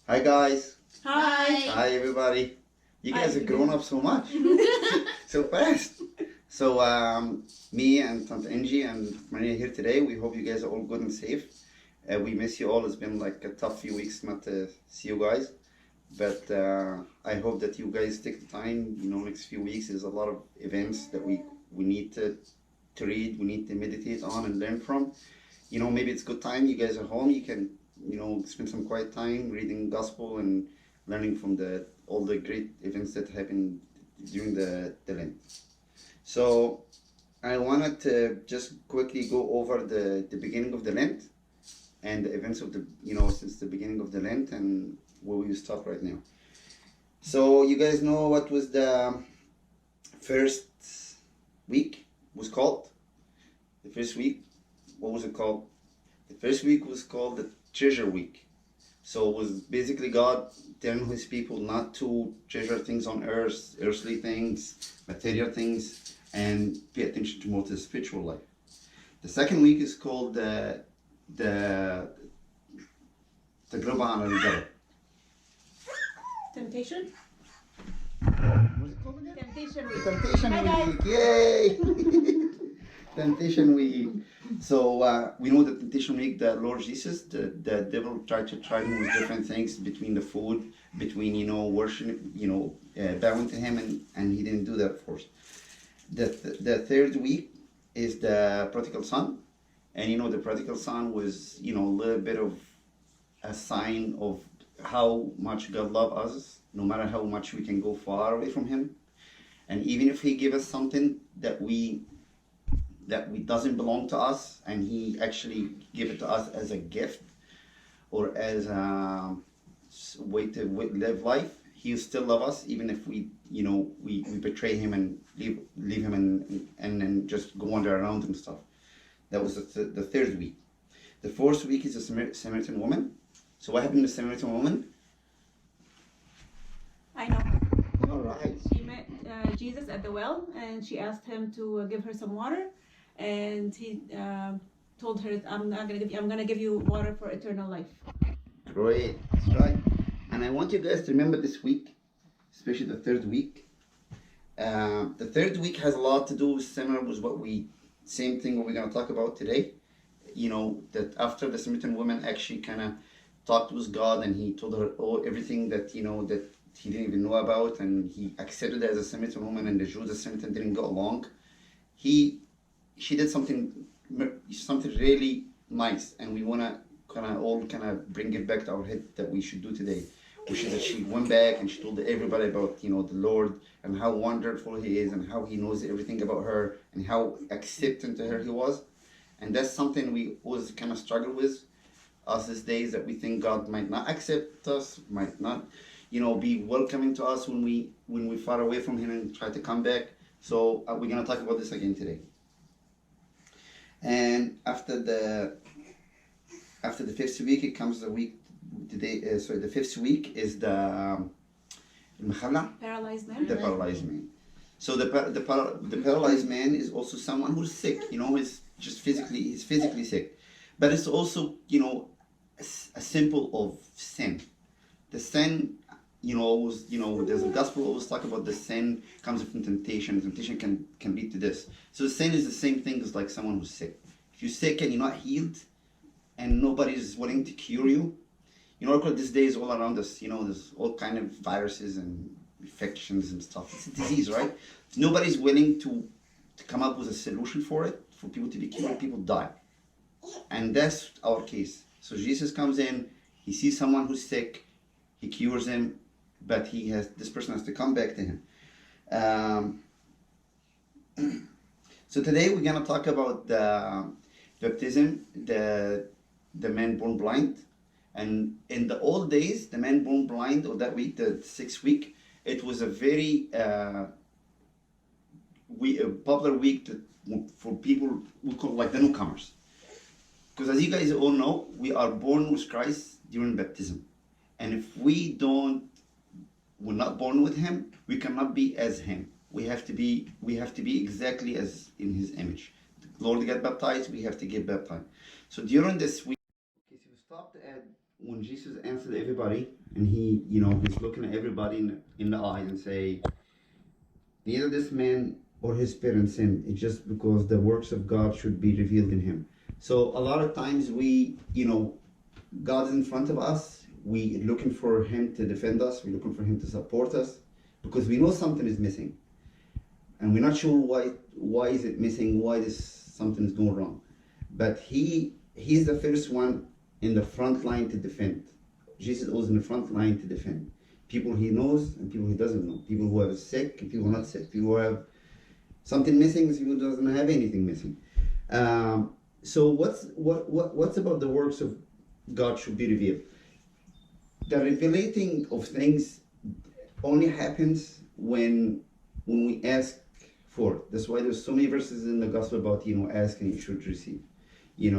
Hi guys. Hi. Hi everybody. You guys have grown up so much. So fast. So me and Tante Angie and Maria here today. We hope you guys are all good and safe. We miss you all. It's been like a tough few weeks not to see you guys. But I hope that you guys take the time. Next few weeks there's a lot of events that we need to read, we need to meditate on and learn from. Maybe it's a good time. You guys are home. You can, spend some quiet time reading gospel and learning from all the great events that happened during the Lent. So I wanted to just quickly go over the beginning of the Lent and the events of since the beginning of the Lent and where we stop right now. So you guys know what was the first week was called? The first week, what was it called? The first week was called the Treasure Week. So it was basically God telling his people not to treasure things on earth, earthly things, material things, and pay attention to more to the spiritual life. The second week is called the Tajruba على الجبل. Temptation? What's it called again? Temptation week. Temptation Week, yay! Temptation Week. So we know that Temptation Week, the Lord Jesus, the devil tried to try him with different things between the food, between worship, bowing to him, and he didn't do that, of course. The third week is the prodigal son, and the prodigal son was a little bit of a sign of how much God loves us, no matter how much we can go far away from him, and even if he gives us something that doesn't belong to us, and he actually give it to us as a gift or as a way to live life, he still love us even if we betray him and leave him and just go wander around and stuff. That was the third week. The fourth week is the Samaritan woman. So what happened to the Samaritan woman? I know. All right. She met Jesus at the well, and she asked him to give her some water, and he told her, I'm gonna give you water for eternal life. Great, that's right. And I want you guys to remember this week, especially the third week. The third week has a lot to do similar with same thing what we're gonna talk about today. That after the Samaritan woman actually kind of talked with God, and he told her everything that that he didn't even know about, and he accepted her as a Samaritan woman, and the Jews of Samaritan didn't go along. She did something really nice, and we want to kind of bring it back to our head that we should do today, which is that she went back and she told everybody about the Lord and how wonderful he is and how he knows everything about her and how accepting to her he was. And that's something we always kind of struggle with us these days, that we think God might not accept us, might not be welcoming to us when we far away from him and try to come back. So we're going to talk about this again today. And after the fifth week, it comes the week today. The fifth week is the Paralyzed man. The paralyzed man. So the paralyzed man is also someone who's sick. He's just physically sick, but it's also a symbol of sin. The sin, there's a gospel always talk about the sin comes from temptation. Temptation can lead to this. So sin is the same thing as like someone who's sick. If you're sick and you're not healed, and nobody's willing to cure you, these days all around us, there's all kind of viruses and infections and stuff. It's a disease, right? Nobody's willing to come up with a solution for it, for people to be cured. People die, and that's our case. So Jesus comes in, he sees someone who's sick, he cures him, but this person has to come back to him. So today we're going to talk about the baptism, the man born blind. And in the old days, the man born blind, or that week, the sixth week, it was a very popular week for people we call like the newcomers. Because as you guys all know, we are born with Christ during baptism. And if we're not born with him, we cannot be as him. We have to be exactly as in his image. The Lord got baptized, we have to get baptized. So during this week, stopped at when Jesus answered everybody, and he's looking at everybody in the eyes and say, neither this man or his parents sinned. It's just because the works of God should be revealed in him. So a lot of times God is in front of us. We looking for him to defend us. We're looking for him to support us because we know something is missing, and we're not sure why is it missing. Why something's going wrong, but he's the first one in the front line to defend. Jesus was in the front line to defend people he knows and people he doesn't know. People who are sick and people who are not sick. People who have something missing and people who doesn't have anything missing. So what's about the works of God should be revealed? The revelating of things only happens when we ask for it. That's why there's so many verses in the gospel about ask and you should receive. You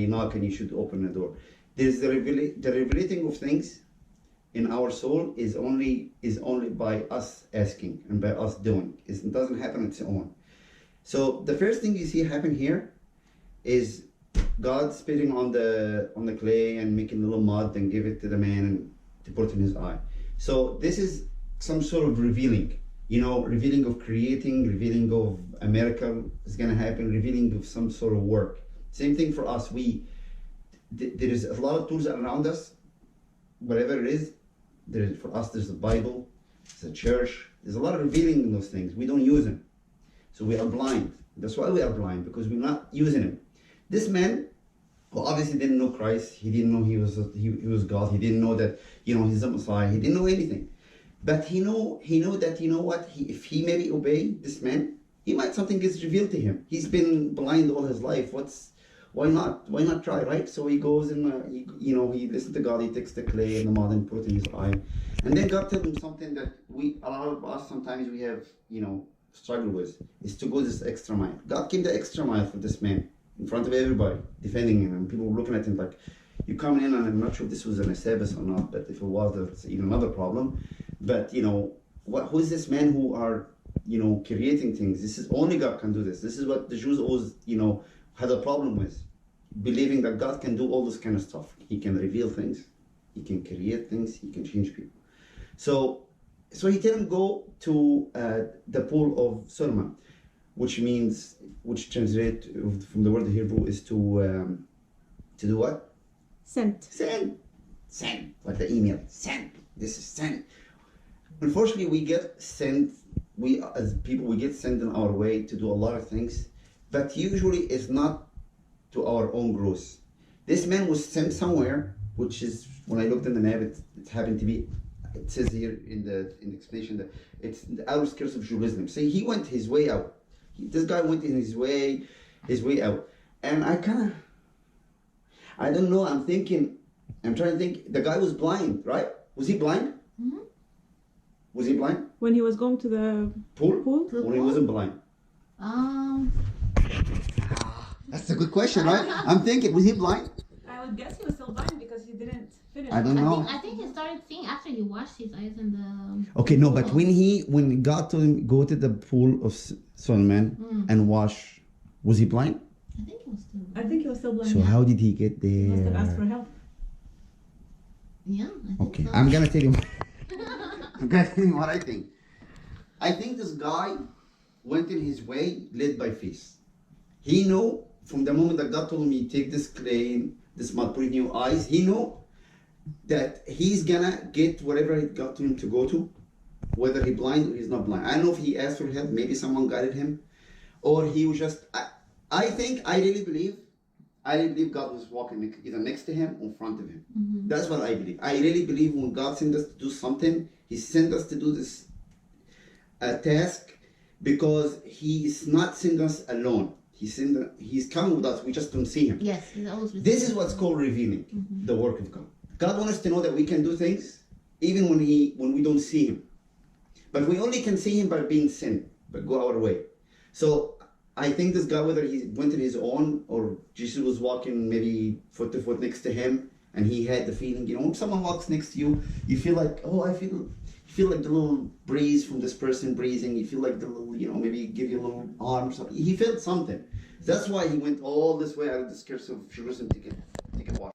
knock and you should open the door. There's the revelating of things in our soul is only by us asking and by us doing. It doesn't happen on its own. So the first thing you see happen here is God spitting on the clay and making a little mud and give it to the man and to put in his eye. So this is some sort of revealing. Revealing of creating, revealing of a miracle is going to happen, revealing of some sort of work. Same thing for us. There is a lot of tools around us, whatever it is. For us, there's the Bible, there's a church. There's a lot of revealing in those things. We don't use them. So we are blind. That's why we are blind, because we're not using them. This man, who obviously didn't know Christ, he didn't know he was God, he didn't know that, he's the Messiah, he didn't know anything. But he know that, if he maybe obey this man, something gets revealed to him. He's been blind all his life. Why not try, right? So he goes and he listens to God. He takes the clay and the mud and put it in his eye, and then God tells him something that a lot of us sometimes we have struggle with, is to go this extra mile. God came the extra mile for this man in front of everybody, defending him, and people were looking at him like, "You coming in?" And I'm not sure if this was an Sabbath or not, but if it was, that's even another problem. But who is this man who are creating things? This is only God can do this. This is what the Jews always had a problem with, believing that God can do all this kind of stuff. He can reveal things, he can create things, he can change people. So he didn't go to the pool of Solomon, which translate from the word Hebrew is to do what? Sent. Send. Like the email. Send. This is sent. Unfortunately, we get sent. We as people, we get sent in our way to do a lot of things, but usually it's not to our own growth. This man was sent somewhere, which is, when I looked in the map, it happened to be, it says here in the explanation that it's the outskirts of Jerusalem. So he went his way out. This guy went in his way out. And I don't know, I'm trying to think, the guy was blind, right? Was he blind? Mm-hmm. Was he blind? When he was going to the pool? When he wasn't blind? That's a good question, right? I'm thinking, was he blind? I would guess he was still blind because he didn't finish. I don't know. I think he started seeing after he washed his eyes in the... Okay, no, but when God told him go to the pool of Solomon and wash, was he blind? I think he was still blind. So how did he get there? He must have asked for help. Yeah, I think Okay, so. I'm gonna tell you. I'm gonna tell you what I think. I think this guy went in his way, led by faith. He knew from the moment that God told me, take this clay, this mud, put it in your eyes, he knew that he's gonna get whatever God told him to go to, whether he's blind or he's not blind. I don't know if he asked for help, maybe someone guided him, or he was just, I really believe God was walking either next to him or in front of him. Mm-hmm. That's what I believe. I really believe when God sent us to do something, he sent us to do this task because he's not sent us alone. He's coming with us, we just don't see him. Yes, he's always with This us. is what's called revealing the work of God. God wants us to know that we can do things even when we don't see him. But we only can see him by being sent, but go our way. So I think this guy, whether he went on his own or Jesus was walking maybe foot to foot next to him, and he had the feeling, when someone walks next to you, you feel like, you feel like the little breeze from this person breezing. You feel like the little, maybe give you a little arm or something. He felt something. That's why he went all this way out of the skirts of Jerusalem to get water.